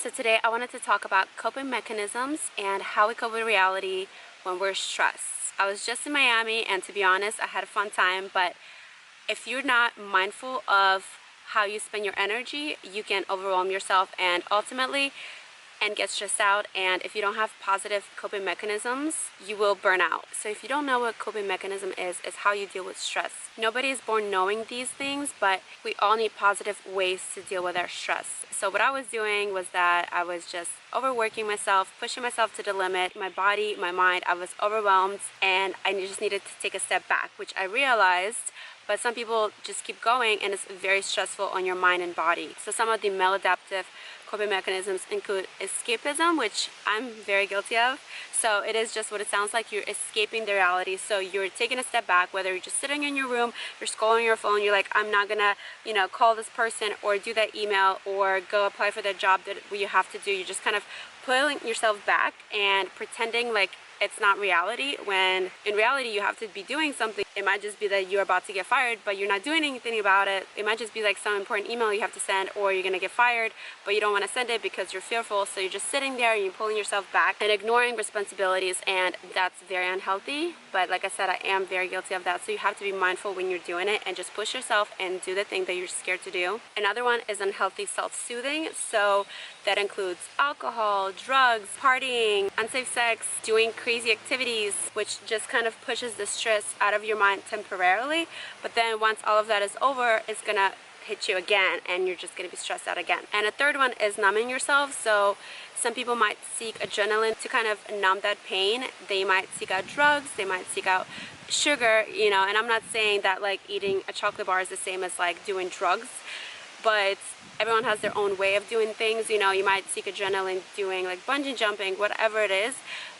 So today I wanted to talk about coping mechanisms and how we cope with reality when we're stressed. I was just in Miami, and to be honest, I had a fun time, but if you're not mindful of how you spend your energy, you can overwhelm yourself and ultimately get stressed out. And if you don't have positive coping mechanisms, you will burn out. So if you don't know what coping mechanism is, it's how you deal with stress. Nobody is born knowing these things, but we all need positive ways to deal with our stress. So what I was doing was that I was just overworking myself, pushing myself to the limit. My body, my mind, I was overwhelmed, and I just needed to take a step back, which I realized. But some people just keep going, and it's very stressful on your mind and body. So some of the maladaptive coping mechanisms include escapism, which I'm very guilty of. So it is just what it sounds like. You're escaping the reality. So you're taking a step back, whether you're just sitting in your room, you're scrolling your phone, you're like, I'm not gonna, call this person or do that email or go apply for that job that you have to do. You're just kind of pulling yourself back and pretending like it's not reality, when in reality you have to be doing something. It might just be that you're about to get fired, but you're not doing anything about it. It might just be like some important email you have to send, or you're gonna get fired, but you don't want to send it because you're fearful. So you're just sitting there and you're pulling yourself back and ignoring responsibilities, and that's very unhealthy. But like I said, I am very guilty of that. So you have to be mindful when you're doing it and just push yourself and do the thing that you're scared to do. Another one is unhealthy self-soothing. So that includes alcohol, drugs, partying, unsafe sex, doing crazy activities, which just kind of pushes the stress out of your mind temporarily. But then once all of that is over, it's gonna hit you again, and you're just gonna be stressed out again. And a third one is numbing yourself. So some people might seek adrenaline to kind of numb that pain. They might seek out drugs, they might seek out sugar, and I'm not saying that like eating a chocolate bar is the same as like doing drugs, but everyone has their own way of doing things. You might seek adrenaline doing like bungee jumping, whatever it is,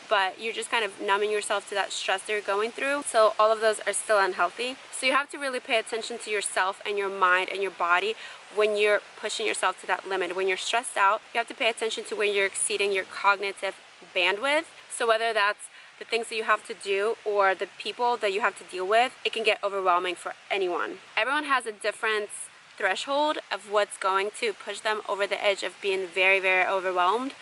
but you're just kind of numbing yourself to that stress that you're going through. So all of those are still unhealthy. So you have to really pay attention to yourself and your mind and your body when you're pushing yourself to that limit. When you're stressed out, you have to pay attention to when you're exceeding your cognitive bandwidth. So whether that's the things that you have to do or the people that you have to deal with, it can get overwhelming for anyone. Everyone has a different threshold of what's going to push them over the edge of being very, very overwhelmed,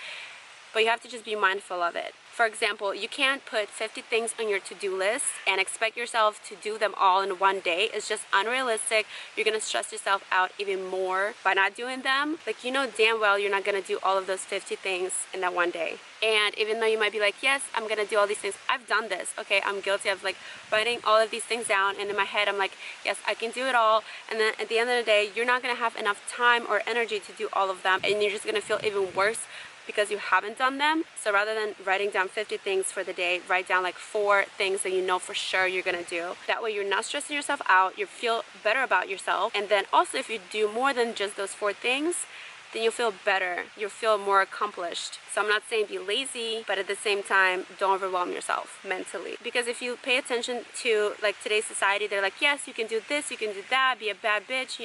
but you have to just be mindful of it. For example, you can't put 50 things on your to-do list and expect yourself to do them all in one day. It's just unrealistic. You're gonna stress yourself out even more by not doing them. Like, damn well you're not gonna do all of those 50 things in that one day. And even though you might be like, yes, I'm gonna do all these things, I've done this. Okay, I'm guilty of like writing all of these things down, and in my head I'm like, yes, I can do it all. And then at the end of the day, you're not gonna have enough time or energy to do all of them, and you're just gonna feel even worse because you haven't done them. So rather than writing down 50 things for the day, write down like 4 things that you know for sure you're gonna do. That way you're not stressing yourself out, you feel better about yourself. And then also, if you do more than just those 4 things, then you'll feel better, you'll feel more accomplished. So I'm not saying be lazy, but at the same time, don't overwhelm yourself mentally. Because if you pay attention to like today's society, they're like, yes, you can do this, you can do that, be a bad bitch,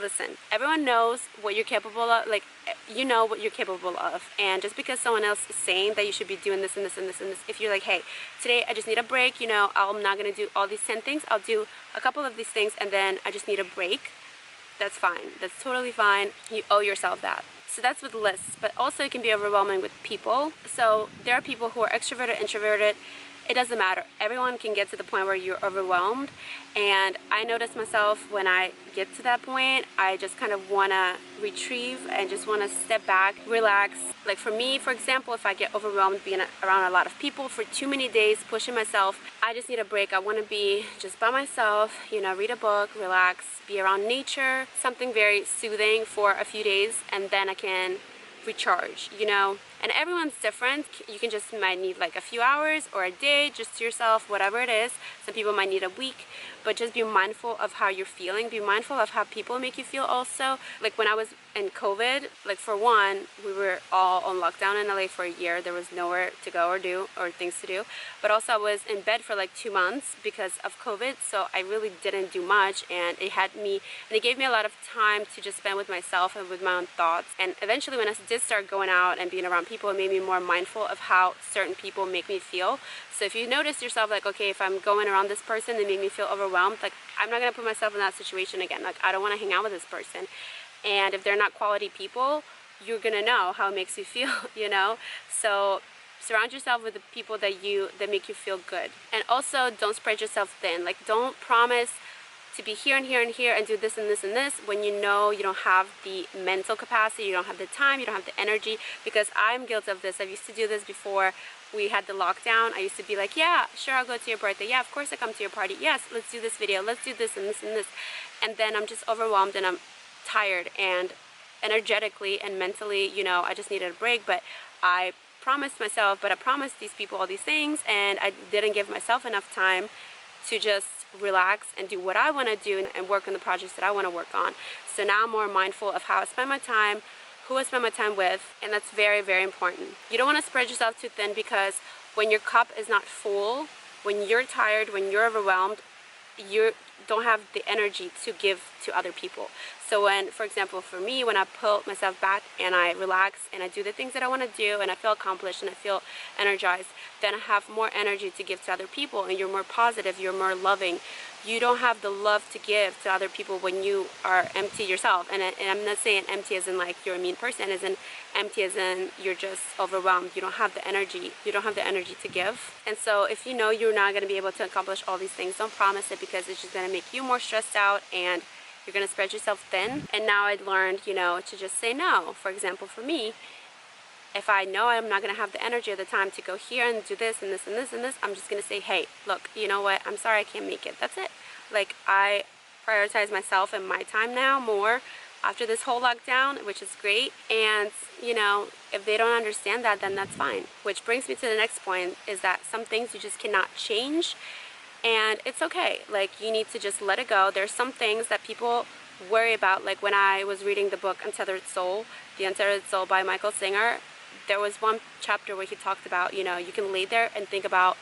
Listen, everyone knows what you're capable of. Like, you know what you're capable of. And just because someone else is saying that you should be doing this and this and this and this, if you're like, hey, today I just need a break, I'm not gonna do all these 10 things, I'll do a couple of these things and then I just need a break, that's fine. That's totally fine. You owe yourself that. So that's with lists, but also it can be overwhelming with people. So there are people who are extroverted, introverted. It doesn't matter. Everyone can get to the point where you're overwhelmed. And I notice myself when I get to that point, I just kind of want to retrieve and just want to step back, relax. Like for me, for example, if I get overwhelmed being around a lot of people for too many days, pushing myself, I just need a break. I want to be just by myself, read a book, relax, be around nature, something very soothing for a few days, and then I can recharge, and everyone's different. You can just might need like a few hours or a day just to yourself, whatever it is. Some people might need a week, but just be mindful of how you're feeling. Be mindful of how people make you feel also. Like when I was in COVID, like for one, we were all on lockdown in LA for a year. There was nowhere to go or do or things to do. But also I was in bed for like 2 months because of COVID. So I really didn't do much, and it gave me a lot of time to just spend with myself and with my own thoughts. And eventually when I did start going out and being around people, it made me more mindful of how certain people make me feel. So if you notice yourself like, okay, if I'm going around this person, they make me feel overwhelmed, like I'm not gonna put myself in that situation again. Like I don't want to hang out with this person. And if they're not quality people, you're gonna know how it makes you feel, you know? So surround yourself with the people that make you feel good. And also, don't spread yourself thin. Like, don't promise to be here and here and here and do this and this and this when you know you don't have the mental capacity, you don't have the time, you don't have the energy. Because I'm guilty of this. I used to do this before we had the lockdown. I used to be like, yeah, sure, I'll go to your birthday. Yeah, of course I come to your party. Yes, let's do this video. Let's do this and this and this. And then I'm just overwhelmed and I'm tired, and energetically and mentally, you know, I just needed a break. But I promised these people all these things, and I didn't give myself enough time to just relax and do what I want to do and work on the projects that I want to work on. So now I'm more mindful of how I spend my time, who I spend my time with, and that's very, very important. You don't want to spread yourself too thin, because when your cup is not full, when you're tired, when you're overwhelmed, you don't have the energy to give to other people. So when, for example, for me, when I pull myself back and I relax and I do the things that I want to do and I feel accomplished and I feel energized, then I have more energy to give to other people, and you're more positive, you're more loving. You don't have the love to give to other people when you are empty yourself. And I'm not saying empty as in like you're a mean person, as in empty as in you're just overwhelmed. You don't have the energy. You don't have the energy to give. And so if you know you're not going to be able to accomplish all these things, don't promise it, because it's just going to make you more stressed out and you're going to spread yourself thin. And now I learned, you know, to just say no. For example, for me, if I know I'm not going to have the energy or the time to go here and do this and this and this and this, I'm just going to say, hey, look, you know what? I'm sorry I can't make it. That's it. Like, I prioritize myself and my time now more after this whole lockdown, which is great. And, you know, if they don't understand that, then that's fine. Which brings me to the next point, is that some things you just cannot change. And it's okay. Like, you need to just let it go. There's some things that people worry about. Like when I was reading the book Untethered Soul, The Untethered Soul by Michael Singer, there was one chapter where he talked about, you know, you can lay there and think about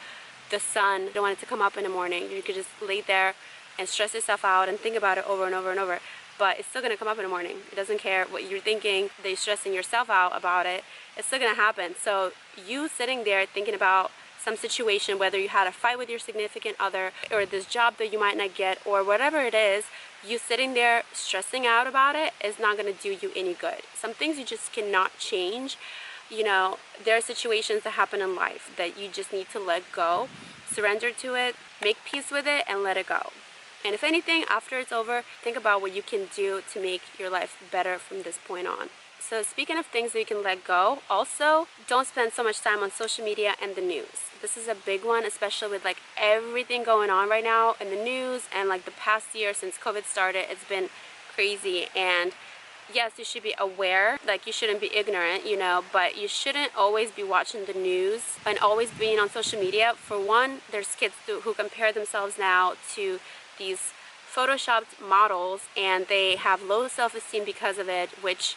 the sun. You don't want it to come up in the morning. You could just lay there and stress yourself out and think about it over and over and over. But it's still going to come up in the morning. It doesn't care what you're thinking, that you're stressing yourself out about it. It's still going to happen. So you sitting there thinking about some situation, whether you had a fight with your significant other, or this job that you might not get, or whatever it is, you sitting there stressing out about it is not going to do you any good. Some things you just cannot change. You know, there are situations that happen in life that you just need to let go, surrender to it, make peace with it, and let it go. And if anything, after it's over, think about what you can do to make your life better from this point on. So speaking of things that you can let go, also don't spend so much time on social media and the news. This is a big one, especially with like everything going on right now in the news, and like the past year since COVID started, it's been crazy. And yes, you should be aware, like you shouldn't be ignorant, you know, but you shouldn't always be watching the news and always being on social media. For one, there's kids who compare themselves now to these photoshopped models, and they have low self-esteem because of it, which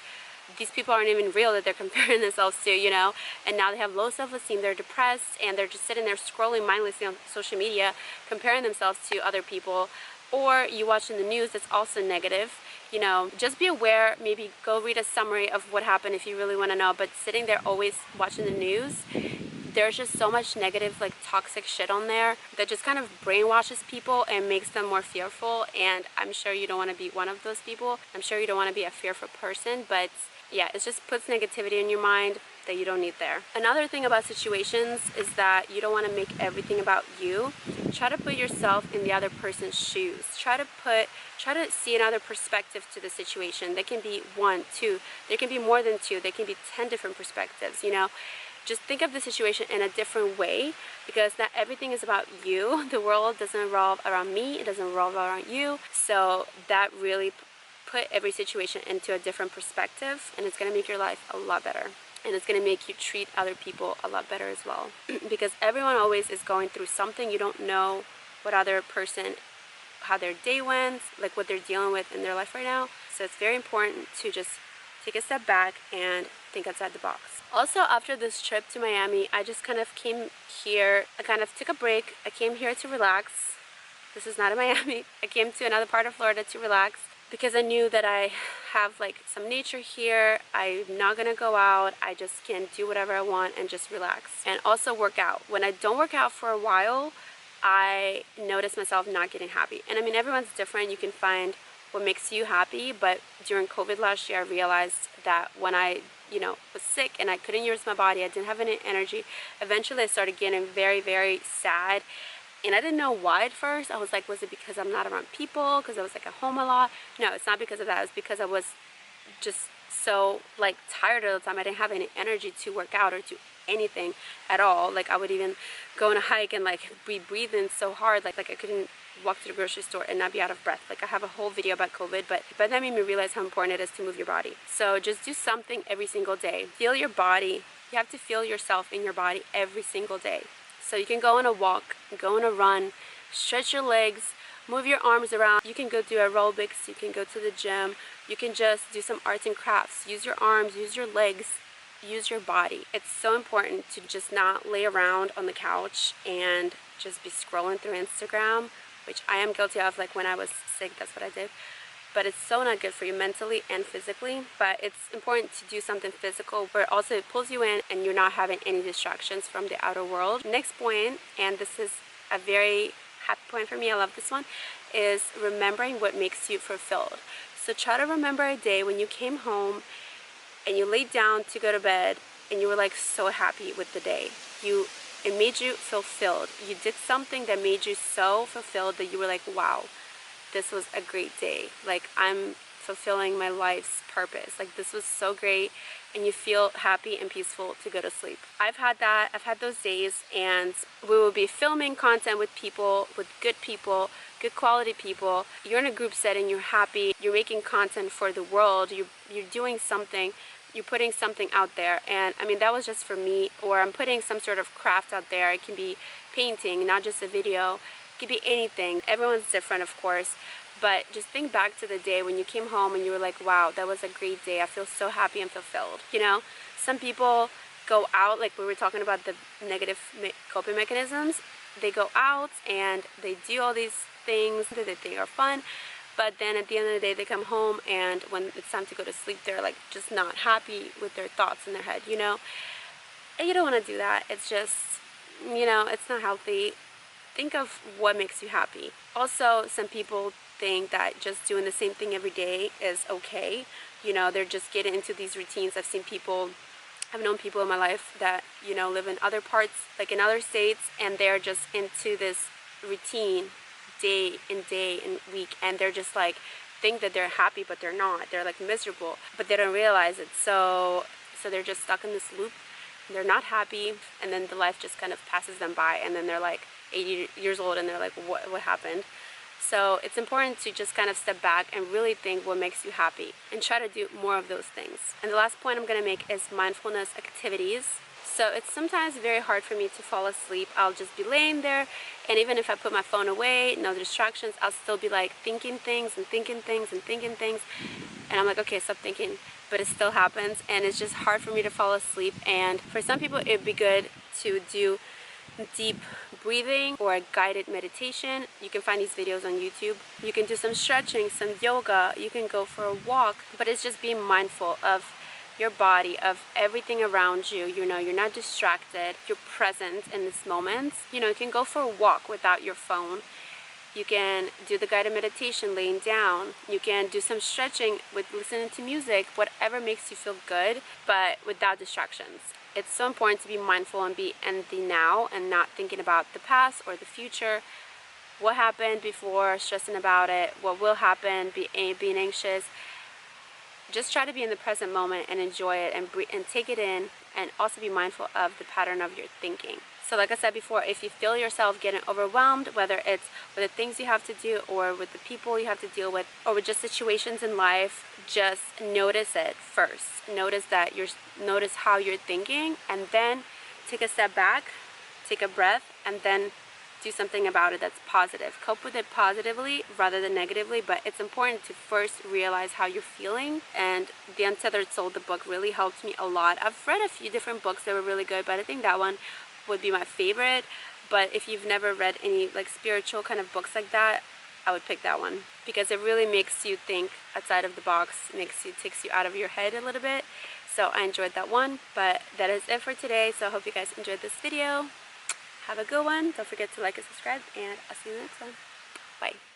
these people aren't even real that they're comparing themselves to, you know. And now they have low self-esteem, they're depressed, and they're just sitting there scrolling mindlessly on social media, comparing themselves to other people. Or you watching the news that's also negative. You know, just be aware, maybe go read a summary of what happened if you really want to know. But sitting there always watching the news, there's just so much negative, like toxic shit on there that just kind of brainwashes people and makes them more fearful. And I'm sure you don't want to be one of those people. I'm sure you don't want to be a fearful person, but yeah, it just puts negativity in your mind that you don't need there. Another thing about situations is that you don't want to make everything about you. Try to put yourself in the other person's shoes. Try to see another perspective to the situation. There can be one, two, there can be more than two, there can be 10 different perspectives, you know. Just think of the situation in a different way, because not everything is about you. The world doesn't revolve around me, it doesn't revolve around you. So that really put every situation into a different perspective, and it's going to make your life a lot better. And it's going to make you treat other people a lot better as well. Because everyone always is going through something. You don't know what other person, how their day went, like what they're dealing with in their life right now. So it's very important to just take a step back and think outside the box. Also, after this trip to Miami, I just kind of came here, I kind of took a break. I came here to relax. This is not in Miami. I came to another part of Florida to relax, because I knew that I have like some nature here. I'm not gonna go out. I just can do whatever I want and just relax. And also work out. When I don't work out for a while, I notice myself not getting happy. And I mean, everyone's different. You can find what makes you happy. But during COVID last year, I realized that when I was sick and I couldn't use my body, I didn't have any energy. Eventually I started getting very, very sad, and I didn't know why at first. I was like, was it because I'm not around people, because I was like at home a lot? No, it's not because of that. It's because I was just so like tired all the time. I didn't have any energy to work out or to anything at all. Like I would even go on a hike and like be breathing so hard, like I couldn't walk to the grocery store and not be out of breath. Like I have a whole video about COVID, but that made me realize how important it is to move your body. So just do something every single day. Feel your body. You have to feel yourself in your body every single day. So you can go on a walk, go on a run, stretch your legs, move your arms around. You can go do aerobics, you can go to the gym, you can just do some arts and crafts. Use your arms, use your legs, use your body. It's so important to just not lay around on the couch and just be scrolling through Instagram, which I am guilty of. Like when I was sick, that's what I did. But it's so not good for you mentally and physically. But it's important to do something physical where also it pulls you in and you're not having any distractions from the outer world. Next point, and this is a very happy point for me, I love this one, is remembering what makes you fulfilled. So try to remember a day when you came home and you laid down to go to bed and you were like so happy with the day. It made you fulfilled. You did something that made you so fulfilled that you were like, wow, this was a great day. Like I'm fulfilling my life's purpose. Like this was so great, and you feel happy and peaceful to go to sleep. I've had that. I've had those days, and we will be filming content with people, with good quality people. You're in a group setting, you're happy, you're making content for the world, you're doing something, you're putting something out there. And I mean, that was just for me, or I'm putting some sort of craft out there. It can be painting, not just a video. It could be anything. Everyone's different, of course. But just think back to the day when you came home and you were like, wow, that was a great day. I feel so happy and fulfilled. You know, some people go out, like we were talking about the negative coping mechanisms. They go out and they do all these things that they think are fun. But then at the end of the day, they come home, and when it's time to go to sleep, they're like just not happy with their thoughts in their head, you know? And you don't want to do that. It's just, you know, it's not healthy. Think of what makes you happy. Also, some people think that just doing the same thing every day is okay. You know, they're just getting into these routines. I've known people in my life that, you know, live in other parts, like in other states, and they're just into this routine day and week, and they're just like think that they're happy, but they're not. They're like miserable, but they don't realize it. So they're just stuck in this loop. They're not happy, and then the life just kind of passes them by, and then they're like 80 years old and they're like, what happened? So it's important to just kind of step back and really think what makes you happy and try to do more of those things. And the last point I'm going to make is mindfulness activities. So it's sometimes very hard for me to fall asleep. I'll just be laying there, and even if I put my phone away, no distractions, I'll still be like thinking things and thinking things and thinking things. And I'm like, okay, stop thinking. But it still happens, and it's just hard for me to fall asleep. And for some people, it'd be good to do deep breathing or a guided meditation. You can find these videos on YouTube. You can do some stretching, some yoga. You can go for a walk. But it's just being mindful of your body, of everything around you. You know, you're not distracted, you're present in this moment. You know, you can go for a walk without your phone. You can do the guided meditation laying down. You can do some stretching with listening to music, whatever makes you feel good, but without distractions. It's so important to be mindful and be in the now and not thinking about the past or the future. What happened before, stressing about it, what will happen, being anxious. Just try to be in the present moment and enjoy it and take it in, and also be mindful of the pattern of your thinking. So like I said before, if you feel yourself getting overwhelmed, whether it's with the things you have to do or with the people you have to deal with or with just situations in life, just notice it first. Notice how you're thinking, and then take a step back, take a breath, and then do something about it that's positive. Cope with it positively rather than negatively, but it's important to first realize how you're feeling. And The Untethered Soul, the book, really helped me a lot. I've read a few different books that were really good, but I think that one would be my favorite. But if you've never read any like spiritual kind of books like that, I would pick that one, because it really makes you think outside of the box, takes you out of your head a little bit. So I enjoyed that one. But that is it for today. So I hope you guys enjoyed this video. Have a good one. Don't forget to like and subscribe, and I'll see you in the next one. Bye.